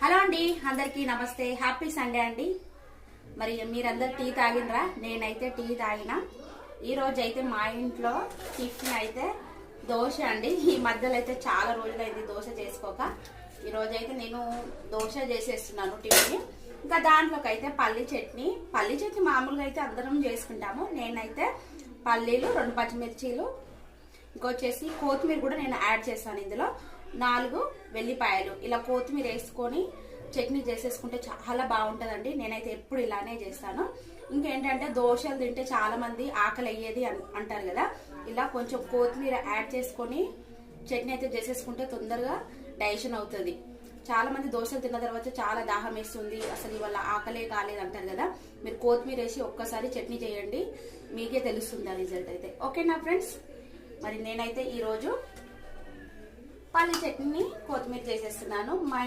Hello అండి, అందరికీ నమస్తే. హ్యాపీ సండే అండి. మరి మీరందరు టీ తాగినరా? నేనైతే టీ తాగిన. ఈ రోజు అయితే మా ఇంట్లో టిఫిన్ అయితే దోశ అండి. ఈ మధ్యలో అయితే చాలా రోజులైంది దోశ చేసుకోక. ఈ రోజు అయితే నేను దోశ చేసేస్తున్నాను టిఫిన్. ఇంకా దాంట్లోకి అయితే పల్లి చట్నీ మామూలుగా అయితే అందరం చేసుకుంటాము. నేనైతే పల్లీలు, 2 పచ్చిమిర్చీలు, ఇంకొచ్చేసి కొత్తిమీర కూడా నేను యాడ్ చేస్తాను. ఇందులో 4 వెల్లిపాయలు ఇలా కొత్తిమీర వేసుకొని చట్నీ చేసేసుకుంటే చాలా బాగుంటుందండి. నేనైతే ఎప్పుడు ఇలానే చేస్తాను. ఇంకేంటంటే దోశలు తింటే చాలా మంది ఆకలి అయ్యేది అంటారు కదా. ఇలా కొంచెం కొత్తిమీర యాడ్ చేసుకొని చట్నీ అయితే చేసేసుకుంటే తొందరగా డైజెషన్ అవుతుంది. చాలా మంది దోశలు తిన్న తర్వాత చాలా దాహం వేస్తుంది, అసలు ఇవాళ ఆకలే కాలేదు అంటారు కదా. మీరు కొత్తిమీర వేసి ఒక్కసారి చట్నీ చేయండి, మీకే తెలుస్తుంది ఆ రిజల్ట్ అయితే. ఓకేనా ఫ్రెండ్స్? మరి నేనైతే ఈరోజు పల్లి చట్నీని కొత్తిమీర చేసేస్తున్నాను. మా